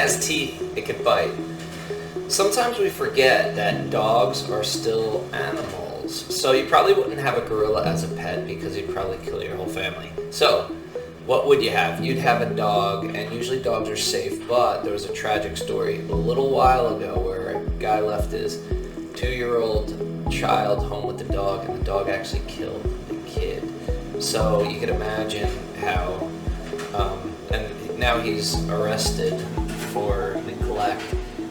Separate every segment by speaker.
Speaker 1: has teeth, it could bite. Sometimes we forget that dogs are still animals. So you probably wouldn't have a gorilla as a pet because you'd probably kill your whole family. So what would you have? You'd have a dog, and usually dogs are safe, but there was a tragic story a little while ago where a guy left his 2-year-old child home with the dog, and the dog actually killed the kid. So you could imagine how, and now he's arrested for neglect.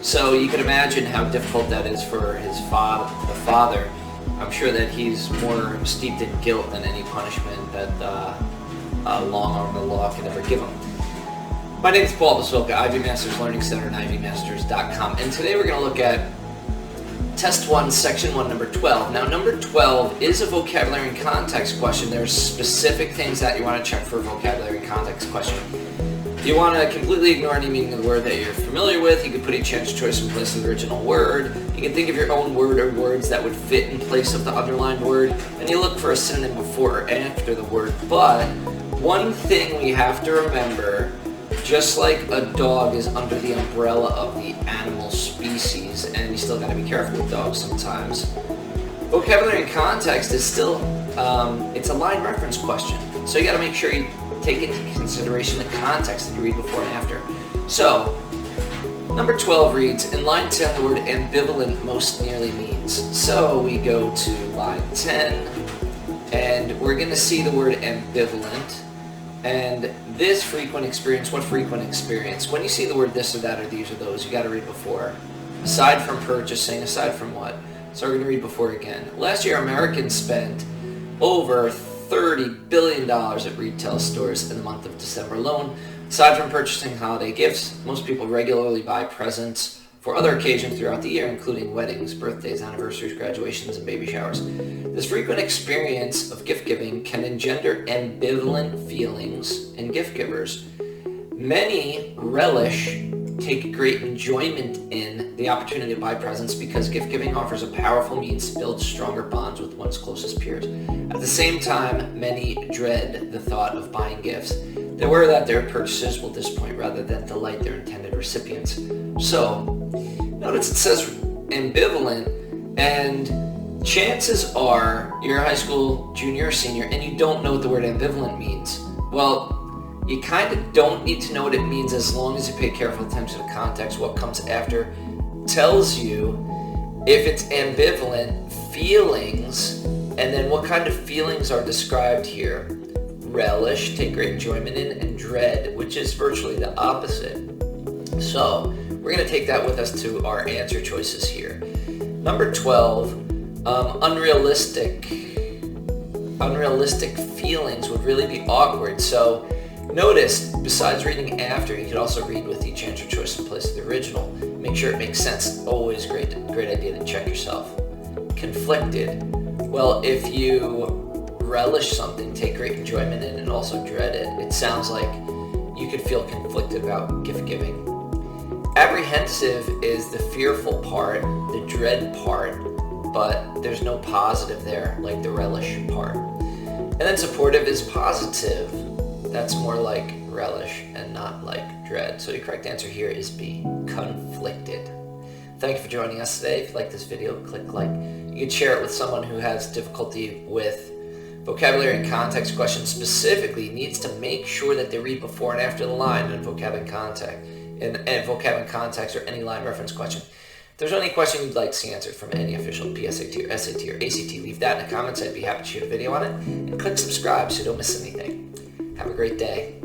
Speaker 1: So you can imagine how difficult that is for his the father. I'm sure that he's more steeped in guilt than any punishment that long arm of the law could ever give him. My name is Paul Basoka, Ivy Masters Learning Center, and ivymasters.com. And today we're going to look at Test 1, Section 1, number 12. Now, number 12 is a vocabulary and context question. There's specific things that you want to check for a vocabulary and context question. If you want to completely ignore any meaning of the word that you're familiar with, you can put each chance choice in place of the original word. You can think of your own word or words that would fit in place of the underlined word, and you look for a synonym before or after the word. But one thing we have to remember, just like a dog is under the umbrella of the animal species, and you still got to be careful with dogs sometimes, vocabulary and context is still, it's a line reference question. So you got to make sure you take into consideration the context that you read before and after. So, number 12 reads, in line 10, the word ambivalent most nearly means. So we go to line 10, and we're going to see the word ambivalent. And this frequent experience, what frequent experience? When you see the word this or that or these or those, you got to read before. Aside from purchasing, aside from what? So we're going to read before again. Last year, Americans spent over $30 billion at retail stores in the month of December alone. Aside from purchasing holiday gifts, most people regularly buy presents for other occasions throughout the year, including weddings, birthdays, anniversaries, graduations, and baby showers. This frequent experience of gift giving can engender ambivalent feelings in gift givers. Many relish, take great enjoyment in the opportunity to buy presents because gift giving offers a powerful means to build stronger bonds with one's closest peers. At the same time, many dread the thought of buying gifts. They're aware that their purchases will disappoint rather than delight their intended recipients. So, notice it says ambivalent, and chances are you're a high school junior or senior and you don't know what the word ambivalent means. Well, you kind of don't need to know what it means as long as you pay careful attention to the context. What comes after tells you if it's ambivalent feelings, and then what kind of feelings are described here. Relish, take great enjoyment in, and dread, which is virtually the opposite. So we're going to take that with us to our answer choices here. Number 12, unrealistic feelings would really be awkward. So notice, besides reading after, you could also read with each answer choice in place of the original. Make sure it makes sense. Always great idea to check yourself. Conflicted. Well, if you relish something, take great enjoyment in, and also dread it, it sounds like you could feel conflicted about gift giving. Apprehensive is the fearful part, the dread part, but there's no positive there, like the relish part. And then supportive is positive. That's more like relish and not like dread. So the correct answer here is B, conflicted. Thank you for joining us today. If you like this video, click like. You can share it with someone who has difficulty with vocabulary and context questions. Specifically needs to make sure that they read before and after the line in vocab and context or any line reference question. If there's any question you'd like to see answered from any official PSAT or SAT or ACT, leave that in the comments. I'd be happy to shoot a video on it. And click subscribe so you don't miss anything. Have a great day.